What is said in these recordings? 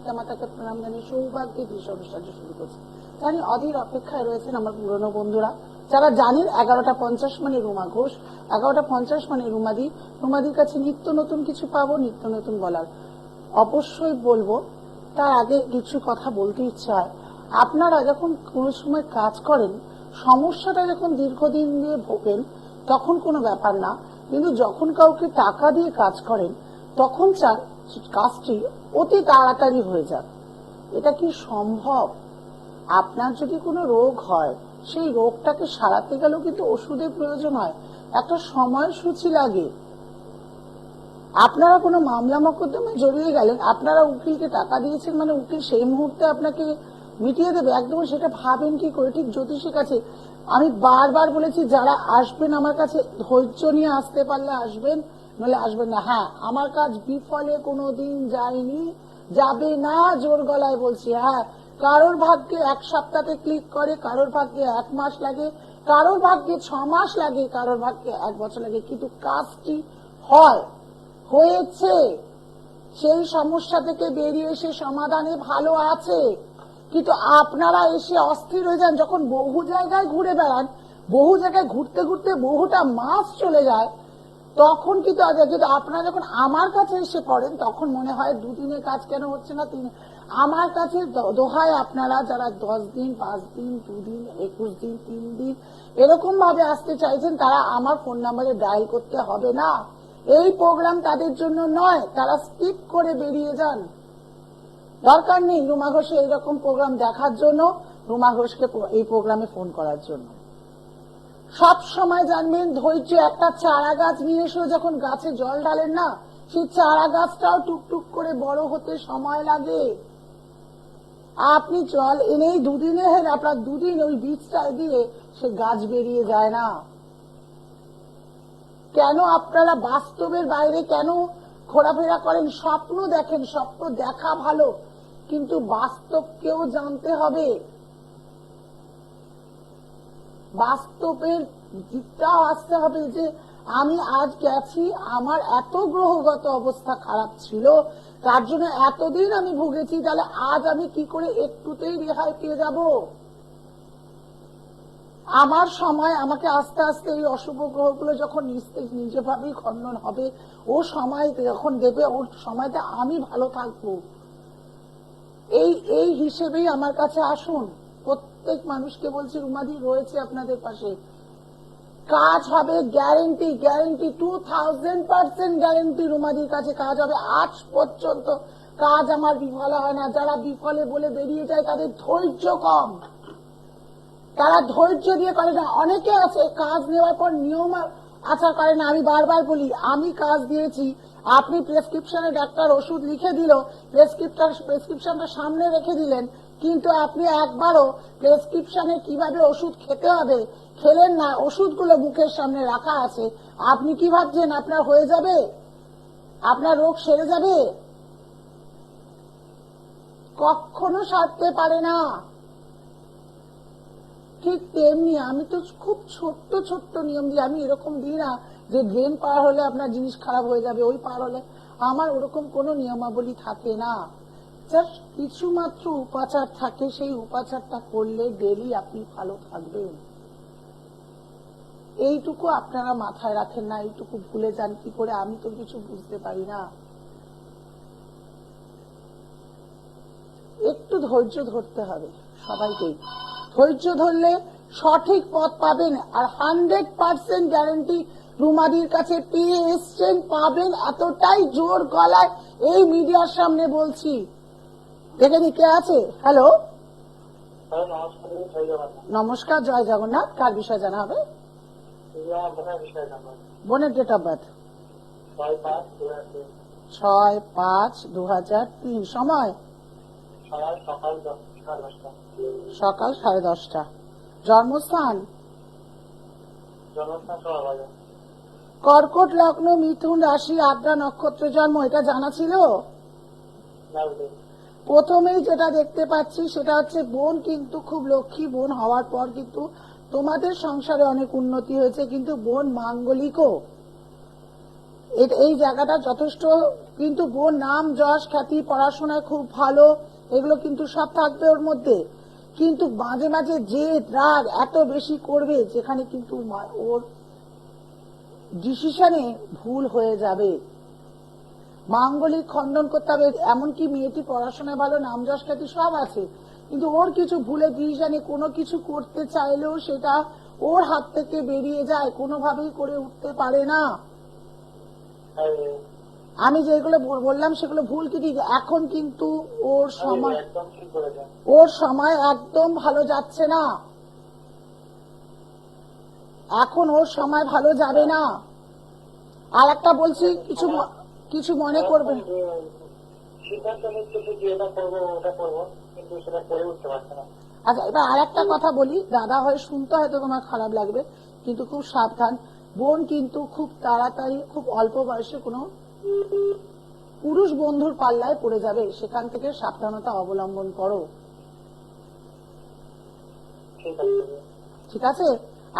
পিতামাতাকে প্রণাম জানিয়ে সৌভাগ্যে দৃশ্য অনুষ্ঠানটি শুরু করছি। জানি অধীর অপেক্ষায় রয়েছেন আমার পুরনো বন্ধুরা, যারা জানেন 11:50 মানে রুমা ঘোষ, 11:50 মানে রুমাদি। রুমাদির কাছে নিত্য নতুন কিছু পাবো, নিত্য নতুন বলার অবশ্যই বলবো। তার আগে কিছু কথা বলতে ইচ্ছা হয়। আপনারা যখন কোনো সময় কাজ করেন, সমস্যাটা যখন দীর্ঘদিন দিয়ে ভোগেন তখন কোনো ব্যাপার না, কিন্তু যখন কাউকে টাকা দিয়ে কাজ করেন তখন চান কাজটি অতি তাড়াতাড়ি হয়ে যাক। এটা কি সম্ভব? আপনার যদি কোনো রোগ হয়, সেই রোগটাকে সারাতে গেলেও কিন্তু ওষুধের প্রয়োজন হয়, একটা সময়সূচি লাগে। আপনারা কোনো মামলা মোকদ্দমায় জড়িয়ে গেলেন, আপনারা উকিলকে টাকা দিয়েছেন মানে উকিল সেই মুহূর্তে আপনাকে মিটিয়ে দেবে? একদম সেটা ভাবেন কি করে? ঠিক জ্যোতিষীর কাছে আমি বারবার বলেছি, যারা আসবেন আমার কাছে ধৈর্য নিয়ে আসতে পারলে আসবেন, নইলে আসবেন না। হ্যাঁ, আমার কাজ বিফলে কোনোদিন যায়নি, যাবে না, জোর গলায় বলছি। হ্যাঁ, কারোর ভাগ্যে 1 সপ্তাহে ক্লিক করে, কারোর ভাগ্যে 1 মাস লাগে, কারোর ভাগ্যে 6 মাস লাগে, কারোর ভাগ্যে 1 বছর লাগে, কিন্তু কাজটি হয়, হয়েছে। সেই সমস্যা থেকে বেরিয়ে এসে সমাধানে ভালো আছে। কিন্তু আপনারা এসে অস্থির হয়ে যান যখন বহু জায়গায় ঘুরে বেড়ান, বহু জায়গায় ঘুরতে ঘুরতে বহুটা মাস চলে যায়, তখন কিন্তু আপনারা যখন আমার কাছে এসে পড়েন তখন মনে হয় 2 দিনের কাজ কেন হচ্ছে না 3। আমার কাছে দোহায়, আপনারা যারা 10 দিন, 5 দিন, 2 দিন, 21 দিন, 3 দিন এরকম ভাবে আসতে চাইছেন, তারা আমার ফোন নাম্বারে ডায়াল করতে হবে না। এই প্রোগ্রাম তাদের জন্য নয়, তারা স্কিপ করে বেরিয়ে যান। দরকার নেই রুমা ঘোষে এইরকম প্রোগ্রাম দেখার জন্য, রুমা ঘোষকে এই প্রোগ্রামে ফোন করার জন্য। সব সময় জানবেন, ধৈর্য। একটা চারা গাছ নিয়ে এসে যখন গাছে জল ঢালেন না, সেই চারা গাছটাও টুকটুক করে বড় হতে সময় লাগে। আপনি জল এনেই 2 দিনে আপনার 2 দিন ওই বীজটা দিয়ে সে গাছ বেরিয়ে যায় না। কেন আপনারা বাস্তবের বাইরে কেন ঘোরাফেরা করেন? স্বপ্ন দেখেন, স্বপ্ন দেখা ভালো, কিন্তু বাস্তবকেও জানতে হবে, বাস্তবের দিকটাও আসতে হবে। যে আমি আজ গেছি, আমার এত গ্রহগত অবস্থা খারাপ ছিল, তার জন্য এতদিন আমি ভুগেছি, তাহলে আজ আমি কি করে একটুতেই রেহাই পেয়ে যাব? আমার সময় আমাকে আস্তে আস্তে এই অশুভ গ্রহগুলো যখন নিজেভাবেই খণ্ডন হবে, ও সময় যখন দেবে, ওর সময়টা আমি ভালো থাকবো, এই হিসেবেই আমার কাছে আসুন। প্রত্যেক মানুষকে বলছি, রুমাদি রয়েছে আপনাদের পাশে, কাজ হবে, গ্যারেন্টি, গ্যারেন্টি, 2000% গ্যারেন্টি। রুমাদির কাছে কাজ হবে। আজ পর্যন্ত কাজ আমার বিফলে হয় না। যারা বিফলে বলে বেরিয়ে যায় তাদের ধৈর্য কম, তারা ধৈর্য দিয়ে করে না। অনেকে আছে কাজ নেওয়ার পর নিয়ম আচার করে না। আমি বারবার বলি, আমি কাজ দিয়েছি, আপনি প্রেসক্রিপশনে ডাক্তার ওষুধ লিখে দিল, প্রেসক্রিপশনটা সামনে রেখে দিলেন, কিন্তু আপনি একবারও প্রেসক্রিপশনে কিভাবে ওষুধ খেতে হবে খেলেন না। ওষুধগুলো মুখের সামনে রাখা আছে, আপনি কি ভাবছেন আপনার হয়ে যাবে? আপনার রোগ সেরে যাবে? কখনো সারতে পারে না। ঠিক তেমনি আমি তো খুব ছোট্ট ছোট্ট নিয়ম দিই। আমি এরকম দিই না যে ড্রেন পার হলে আপনার জিনিস খারাপ হয়ে যাবে, ওই পার হলে। আমার ওরকম কোনো নিয়মাবলী থাকে না। জাস্ট কিছু মাত্র উপাচার থাকে, সেই উপাচারটা করলে ডেলি আপনি ভালো থাকবেন। এইটুকু আপনারা মাথায় রাখেন না, এইটুকু ভুলে যান কি করে আমি তো কিছু বুঝতে পারি না। একটু ধৈর্য ধরতে হবে সবাইকেই। ধৈর্য ধরলে সঠিক পথ পাবেন। আর 100% গ্যারেন্টি রুমাদির কাছে পেয়ে এসছেন, পাবেন, এতটাই জোর গলায় এই মিডিয়ার সামনে বলছি। দেখে নি কে আছে। হ্যালো, নমস্কার, জয় জগন্নাথ। কার বিষয় জানা হবে? বোনের ডেট অফ বার্থ 6/5/2003। সময় সকাল 10:30। জন্মস্থান কর্কট লগ্ন, মিথুন রাশি, আদ্রা নক্ষত্র জন্ম। এটা জানা ছিল? প্রথমেই যেটা দেখতে পাচ্ছি সেটা হচ্ছে বোন কিন্তু খুব লক্ষ্মী। বোন হওয়ার পর কিন্তু তোমাদের সংসারে অনেক উন্নতি হয়েছে, কিন্তু বোন মাঙ্গলিকও। এই জায়গাটা যথেষ্ট কিন্তু বোন নাম যশ খ্যাতি পড়াশোনায় খুব ভালো, এগুলো কিন্তু সব থাকবে ওর মধ্যে। কিন্তু মাঝে মাঝে যে রাগ এত বেশি করবে যেখানে কিন্তু ওর ডিসিশনে ভুল হয়ে যাবে। মাঙ্গলিক খণ্ডন করতে হবে। এমনকি মেয়েটি পড়াশোনায় ভালো, নাম যশ খ্যাতি সব আছে, কিন্তু ওর কিছু ভুলে ডিসিশনে কোনো কিছু করতে চাইলেও সেটা ওর হাত থেকে বেরিয়ে যায়, কোনোভাবেই করে উঠতে পারে না। আমি যেগুলো বললাম সেগুলো ভুল কি ঠিক? এখন কিন্তু ওর সময় একদম ভালো যাচ্ছে না, এখন ওর সময় ভালো যাবে না। আর একটা বলছি, কিছু মনে করবেন। আচ্ছা, এবার আর একটা কথা বলি, দাদা হয়ে শুনতে হয়তো তোমার খারাপ লাগবে, কিন্তু খুব সাবধান। বোন কিন্তু খুব তাড়াতাড়ি, খুব অল্প বয়সে কোনো পুরুষ বন্ধুর পাল্লায় পড়ে যাবে, সেখান থেকে সাবধানতা অবলম্বন করো, ঠিক আছে?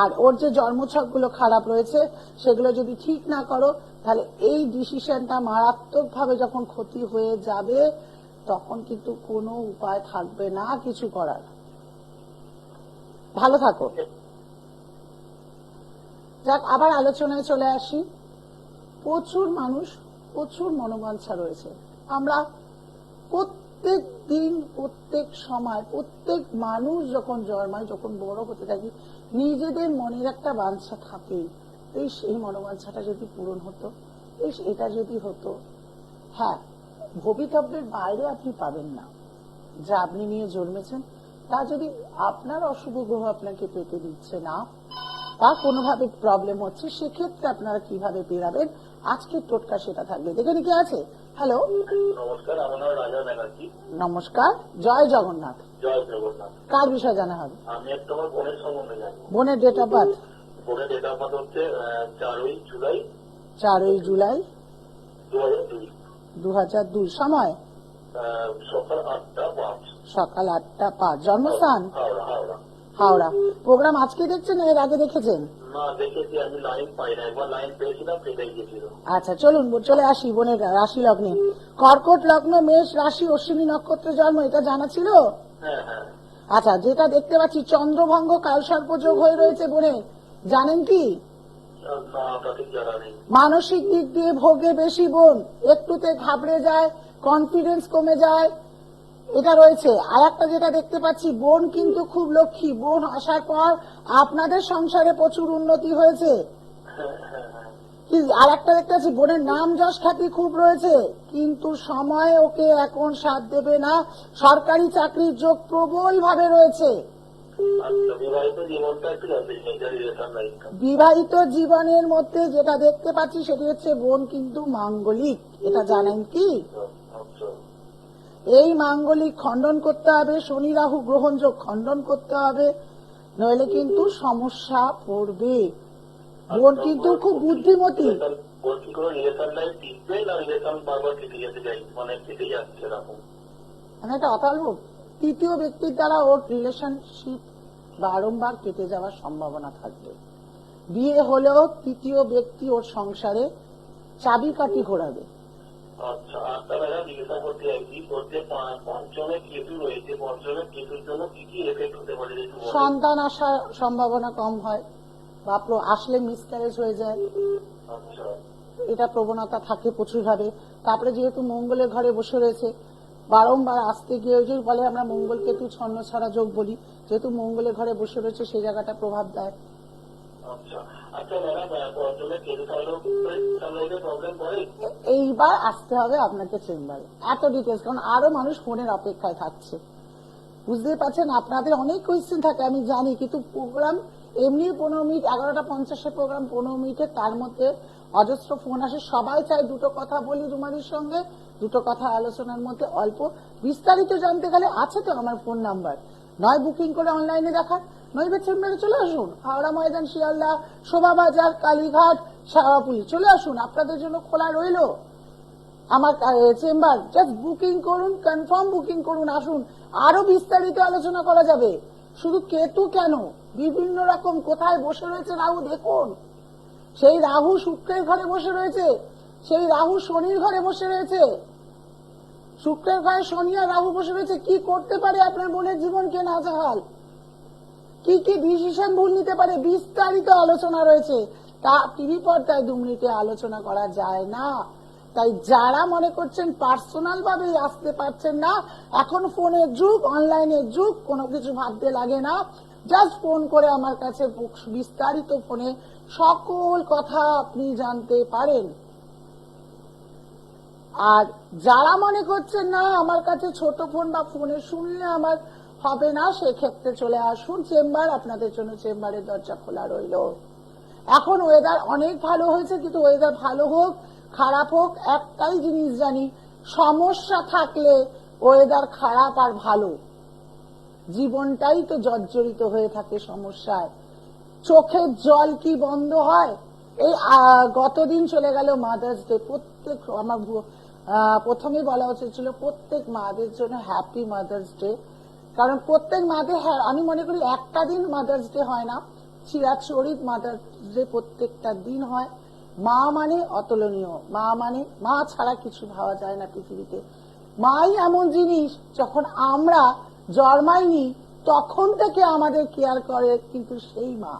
আর ওর যে জন্মছক গুলো খারাপ রয়েছে সেগুলো যদি ঠিক না করো, তাহলে এই ডিসিশনটা মারাত্মক ভাবে যখন ক্ষতি হয়ে যাবে তখন কিন্তু কোনো উপায় থাকবে না কিছু করার। ভালো থাকো। যাক, আবার আলোচনায় চলে আসি। প্রচুর মানুষ, প্রচুর মনোবাঞ্ছা রয়েছে। আমরা প্রত্যেক দিন, প্রত্যেক সময়, প্রত্যেক মানুষ যখন জন্মায়, যখন বড় হতে থাকি, নিজেদের মনের একটা বাঞ্ছা থাকে, এই সেই মনোবাঞ্ছাটা যদি পূরণ হতো, এটা যদি হতো। হ্যাঁ, ভবিতব্যের বাইরে আপনি পাবেন না, যা আপনি নিয়ে জন্মেছেন তা যদি আপনার অশুভ গ্রহ আপনাকে পেতে দিচ্ছে না বা কোনোভাবে প্রবলেম হচ্ছে, সেক্ষেত্রে আপনারা কিভাবে পেরাবেন, আজকের টোটকা সেটা থাকবে। দেখে নি কে আছে? হ্যালো, নমস্কার, আমার নাম রাজা ব্যানার্জি। নমস্কার, জয় জগন্নাথ। জয় জগন্নাথ। কার বিষয় জানা হবে? আমি একটা আমার বোনের সম্বন্ধে জানি। বোনের ডেট অফ বার্থ? বোনের ডেট অফ বার্থ হচ্ছে 4ই জুলাই 2002। 2002। সময়? সকাল 8টা 5। সকাল 8টা 5। জন্মস্থান? হাওড়া। হাওড়া। প্রোগ্রাম আজকে দেখছেন না এর আগে দেখেছেন? না, দেখেছি, আমি লাইন পাই না, একবার লাইন পেয়েছিলাম, সেটাই গেছিল। আচ্ছা, চলুন চলে আসি বোনের রাশি লগ্নে। কর্কট লগ্ন, মেষ রাশি, অশ্বিনী নক্ষত্রে জন্ম, এটা জানা ছিল? হ্যাঁ হ্যাঁ। আচ্ছা, যেটা দেখতে পাচ্ছি চন্দ্রভঙ্গ কালসর্প যোগ হয়ে রয়েছে বোনের, জানেন কি? না, তা ঠিক জানা নেই। মানসিক দিক দিয়ে ভোগে বেশি বোন, একটুতে ঘাবড়ে যায়, কনফিডেন্স কমে যায়, এটা রয়েছে। আর একটা যেটা দেখতে পাচ্ছি, বোন কিন্তু খুব লক্ষ্মী। বোন আসার পর আপনাদের সংসারে প্রচুর উন্নতি হয়েছে। আর একটা দেখতে পাচ্ছি, বোনের নাম যশ খ্যাতি খুব রয়েছে, কিন্তু সময় ওকে এখন সাথ দেবে না। সরকারি চাকরির যোগ প্রবল ভাবে রয়েছে। বিবাহিত জীবনের মধ্যে যেটা দেখতে পাচ্ছি সেটি হচ্ছে বোন কিন্তু মাঙ্গলিক, এটা জানেন কি? এই মাঙ্গলিক খণ্ডন করতে হবে, শনি রাহু গ্রহণ যোগ খণ্ডন করতে হবে, নইলে কিন্তু সমস্যা পড়বে। বোন কিন্তু খুব বুদ্ধিমতী। মানে এটা অতাল্প তৃতীয় ব্যক্তির দ্বারা ওর রিলেশনশিপ বারংবার কেটে যাওয়ার সম্ভাবনা থাকবে। বিয়ে হলেও তৃতীয় ব্যক্তি ওর সংসারে চাবিকাঠি ঘোরাবে। সন্তান আসার সম্ভাবনা কম হয়, বা আসলে মিসক্যারেজ হয়ে যায়, এটা প্রবণতা থাকে প্রচুর ভাবে। তারপরে যেহেতু মঙ্গলের ঘরে বসে রয়েছে, বারংবার আসতে গিয়ে ওই যে বলে আমরা মঙ্গল কেতু ছন্ন ছড়া যোগ বলি, যেহেতু মঙ্গলের ঘরে বসে রয়েছে সেই জায়গাটা প্রভাব দেয়। এইবার আসতে হবে আপনাকে চেম্বারে, এত ডিটেলস, কারণ আরো মানুষ ফোনের অপেক্ষায় থাকছে। বুঝতেই পারছেন, আপনাদের অনেক কোয়েশ্চেন থাকে আমি জানি, কিন্তু প্রোগ্রাম এমনি 15 মিনিট, 11:50 প্রোগ্রাম 15 মিনিটে, তার মধ্যে অজস্র ফোন আসে। সবাই চাই দুটো কথা বলি রুমালির সঙ্গে, দুটো কথা আলোচনার মধ্যে অল্প। বিস্তারিত জানতে গেলে আছে তো আমার ফোন নাম্বার, নয় বুকিং করে অনলাইনে দেখান, নইবে চেম্বারে চলে আসুন। হাওড়া ময়দান, শিয়ালদা, শোভাবাজার, কালীঘাট, শাহপুরি চলে আসুন, আপনাদের জন্য খোলা রইল আমার চেম্বার। জাস্ট বুকিং করুন, কনফার্ম বুকিং করুন, আসুন, আরো বিস্তারিত আলোচনা করা যাবে। শুধু কেতু কেন, বিভিন্ন রকম কোথায় বসে রয়েছে রাহু দেখুন, সেই রাহু শুক্রের ঘরে বসে রয়েছে, সেই রাহু শনির ঘরে বসে রয়েছে, শুক্রের ঘরে শনি আর রাহু বসে রয়েছে। কি করতে পারে আপনার বোনের জীবনকে নাজেহাল, কি কি ডিসিশন ভুল নিতে পারে, বিস্তারিত আলোচনা রয়েছে। তা টিভি পর্দায় 2 মিনিটে আলোচনা করা যায় না। তাই যারা মনে করছেন পার্সোনাল ভাবে আসতে পারছেন না, এখন ফোনের যুগ, অনলাইনের যুগ, কোনো কিছু ভাবতে লাগে না, জাস্ট ফোন করে আমার কাছে বিস্তারিত ফোনে সকল কথা আপনি জানতে পারেন। আর যারা মনে করছেন না আমার কাছে ছোট ফোন বা ফোনে শুনলে আমার হবে না, সেক্ষেত্রে চলে আসুন চেম্বার, আপনাদের জন্য চেম্বারের দরজা খোলা রইল। এখন ওয়েদার অনেক ভালো হয়েছে, কিন্তু ওয়েদার ভালো হোক খারাপ হোক একটাই জিনিস জানি, সমস্যা থাকলে ওয়েদার খারাপ আর ভালো জীবনটাই তো জর্জরিত হয়ে থাকে সমস্যায়। চোখের জল কি বন্ধ হয়? এই গতদিন চলে গেল মাদার্স ডে। প্রত্যেক আমার প্রথমে বলা উচিত ছিল প্রত্যেক মাদের জন্য হ্যাপি মাদার্স ডে। কারণ প্রত্যেক মাদের, আমি মনে করি একটা দিন মাদার্স ডে হয় না, চিরাচরিত মাদার্স ডে প্রত্যেকটা দিন হয়। মা মানে অতুলনীয়, মা মানে, মা ছাড়া কিছু ভাবা যায় না পৃথিবীতে। মাই এমন জিনিস, যখন আমরা জন্মাইনি তখন থেকে আমাদের কেয়ার করে কিন্তু সেই মা।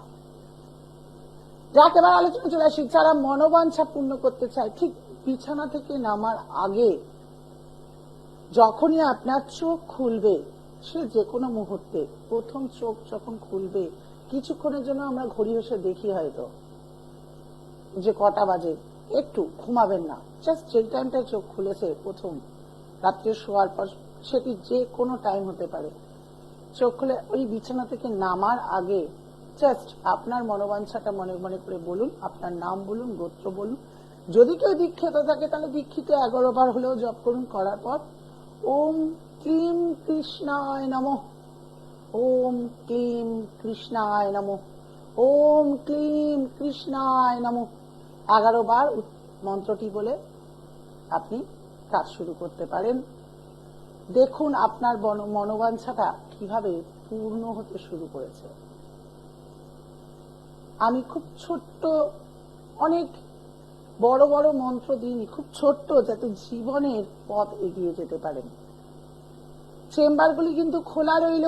যাকে এবার আলোচনা চলে আসি, যারা মনোবাঞ্ছা পূর্ণ করতে চায়, ঠিক বিছানা থেকে নামার আগে যখনই আপনার চোখ খুলবে, সে যে কোনো মুহূর্তে প্রথম চোখ যখন খুলবে, কিছুক্ষণের জন্য আমরা ঘড়ি হেসে দেখি হয়তো যে কটা বাজে, একটু ঘুমাবেন না, জাস্ট যে টাইমটা চোখ খুলেছে প্রথম রাত্রে শোয়ার পর, সেটি যে কোনো টাইম হতে পারে, চোখ খুলে ওই বিছানা থেকে নামার আগে জাস্ট আপনার মনোবাঞ্ছাটা মনে মনে করে বলুন, আপনার নাম বলুন, গোত্র বলুন। যদি কেউ দীক্ষিত থাকে তাহলে দীক্ষিত 11 বার হলেও জপ করুন। করার পর ওম ক্লিম কৃষ্ণায় নমঃ, ওম ক্লিম কৃষ্ণায় নমঃ, ওম ক্লিম কৃষ্ণায় নমঃ 11 বার মন্ত্রটি বলে আপনি কাজ শুরু করতে পারেন। দেখুন আপনার মনোবাঞ্ছাটা কিভাবে পূর্ণ হতে শুরু করেছে। আমি খুব ছোট্ট, অনেক বড় বড় মন্ত্র দিইনি, খুব ছোট্ট, যাতে জীবনের পথ এগিয়ে যেতে পারেন। চেম্বারগুলি কিন্তু খোলা রইল।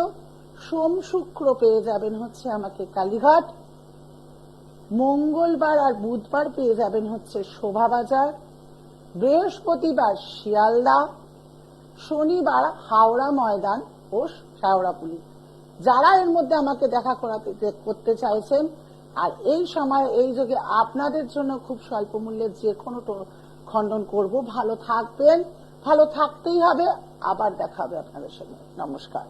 সোম শুক্র পেয়ে যাবেন হচ্ছে আমাকে কালীঘাট, মঙ্গলবার আর বুধবার পেয়ে যাবেন হচ্ছে শোভাবাজার, বৃহস্পতিবার শিয়ালদা, শনিবার হাওড়া ময়দান ও শেওড়াপুলি। যারা এর মধ্যে আমাকে দেখা করতে চাইছেন, আর এই সময় এই যুগে আপনাদের জন্য খুব স্বল্প মূল্যে যে কোনো খণ্ডন করব। ভালো থাকবেন, ভালো থাকতেই হবে। আবার দেখা হবে আপনাদের সঙ্গে। নমস্কার।